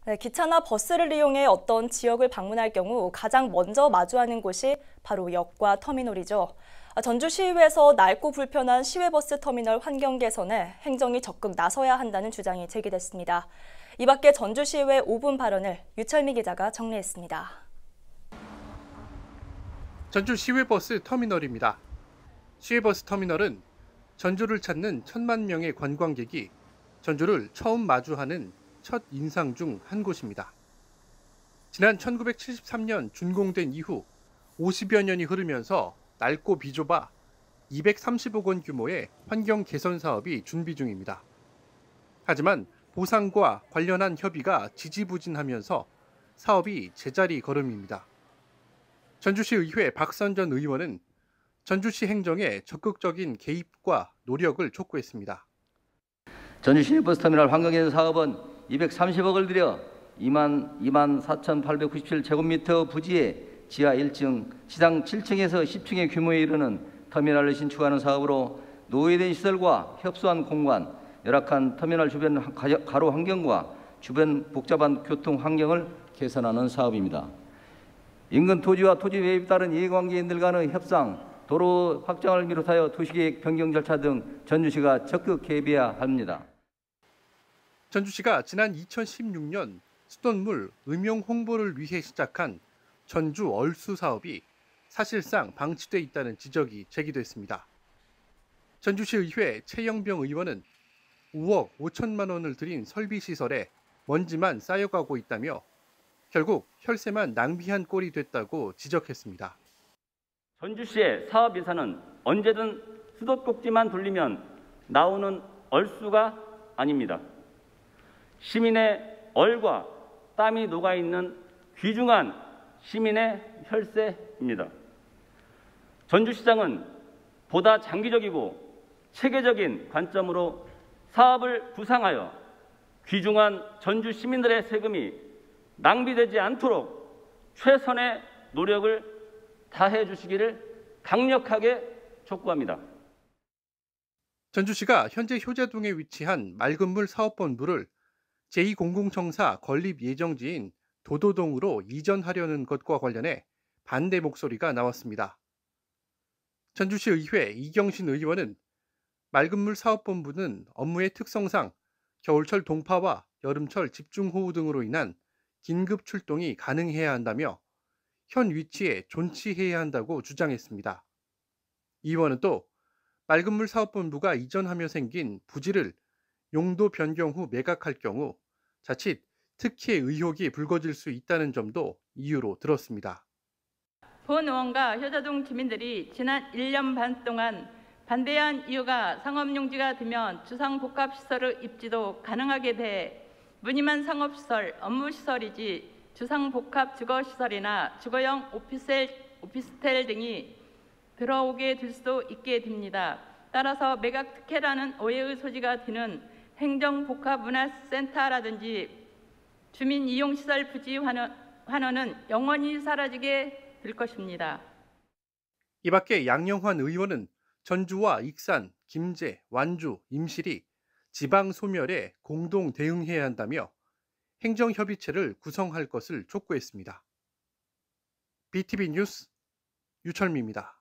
네, 기차나 버스를 이용해 어떤 지역을 방문할 경우 가장 먼저 마주하는 곳이 바로 역과 터미널이죠. 전주시의회에서 낡고 불편한 시외버스 터미널 환경 개선에 행정이 적극 나서야 한다는 주장이 제기됐습니다. 이 밖에 전주시의회 5분 발언을 유철미 기자가 정리했습니다. 전주 시외버스 터미널입니다. 시외버스 터미널은 전주를 찾는 1,000만 명의 관광객이 전주를 처음 마주하는 첫 인상 중 한 곳입니다. 지난 1973년 준공된 이후 50여 년이 흐르면서 낡고 비좁아 230억 원 규모의 환경 개선 사업이 준비 중입니다. 하지만 보상과 관련한 협의가 지지부진하면서 사업이 제자리 걸음입니다. 전주시 의회 박선 전 의원은 전주시 행정에 적극적인 개입과 노력을 촉구했습니다. 전주 시내버스터미널 환경개선 사업은 230억을 들여 24,897제곱미터 부지에 지하 1층, 지상 7층에서 10층의 규모에 이르는 터미널을 신축하는 사업으로 노후된 시설과 협소한 공간, 열악한 터미널 주변 가로 환경과 주변 복잡한 교통 환경을 개선하는 사업입니다. 인근 토지와 토지 매입에 따른 이해관계인들 간의 협상, 도로 확장을 비롯하여 도시계획 변경 절차 등 전주시가 적극 개입해야 합니다. 전주시가 지난 2016년 수돗물 음용 홍보를 위해 시작한 전주 얼수 사업이 사실상 방치돼 있다는 지적이 제기됐습니다. 전주시 의회 최영병 의원은 5억 5천만 원을 들인 설비 시설에 먼지만 쌓여가고 있다며 결국 혈세만 낭비한 꼴이 됐다고 지적했습니다. 전주시의 사업 예산은 언제든 수도꼭지만 돌리면 나오는 얼수가 아닙니다. 시민의 얼과 땀이 녹아있는 귀중한 시민의 혈세입니다. 전주시장은 보다 장기적이고 체계적인 관점으로 사업을 구상하여 귀중한 전주 시민들의 세금이 낭비되지 않도록 최선의 노력을 다해 주시기를 강력하게 촉구합니다. 전주시가 현재 효자동에 위치한 맑은물 사업본부를 제2공공청사 건립 예정지인 도도동으로 이전하려는 것과 관련해 반대 목소리가 나왔습니다. 전주시 의회 이경신 의원은 맑은물 사업본부는 업무의 특성상 겨울철 동파와 여름철 집중호우 등으로 인한 긴급 출동이 가능해야 한다며 현 위치에 존치해야 한다고 주장했습니다. 이 의원은 또 맑은물 사업본부가 이전하며 생긴 부지를 용도 변경 후 매각할 경우 자칫 특혜 의혹이 불거질 수 있다는 점도 이유로 들었습니다. 본 의원과 효자동 주민들이 지난 1년 반 동안 반대한 이유가 상업용지가 되면 주상복합시설의 입지도 가능하게 돼 무늬만 상업시설, 업무시설이지 주상복합 주거시설이나 주거용 오피스텔 등이 들어오게 될 수도 있게 됩니다. 따라서 매각 특혜라는 오해의 소지가 되는 행정복합문화센터라든지 주민이용시설 부지 환원은 영원히 사라지게 될 것입니다. 이 밖에 양영환 의원은 전주와 익산, 김제, 완주, 임실이 지방 소멸에 공동 대응해야 한다며 행정협의체를 구성할 것을 촉구했습니다. BTV 뉴스 유철미입니다.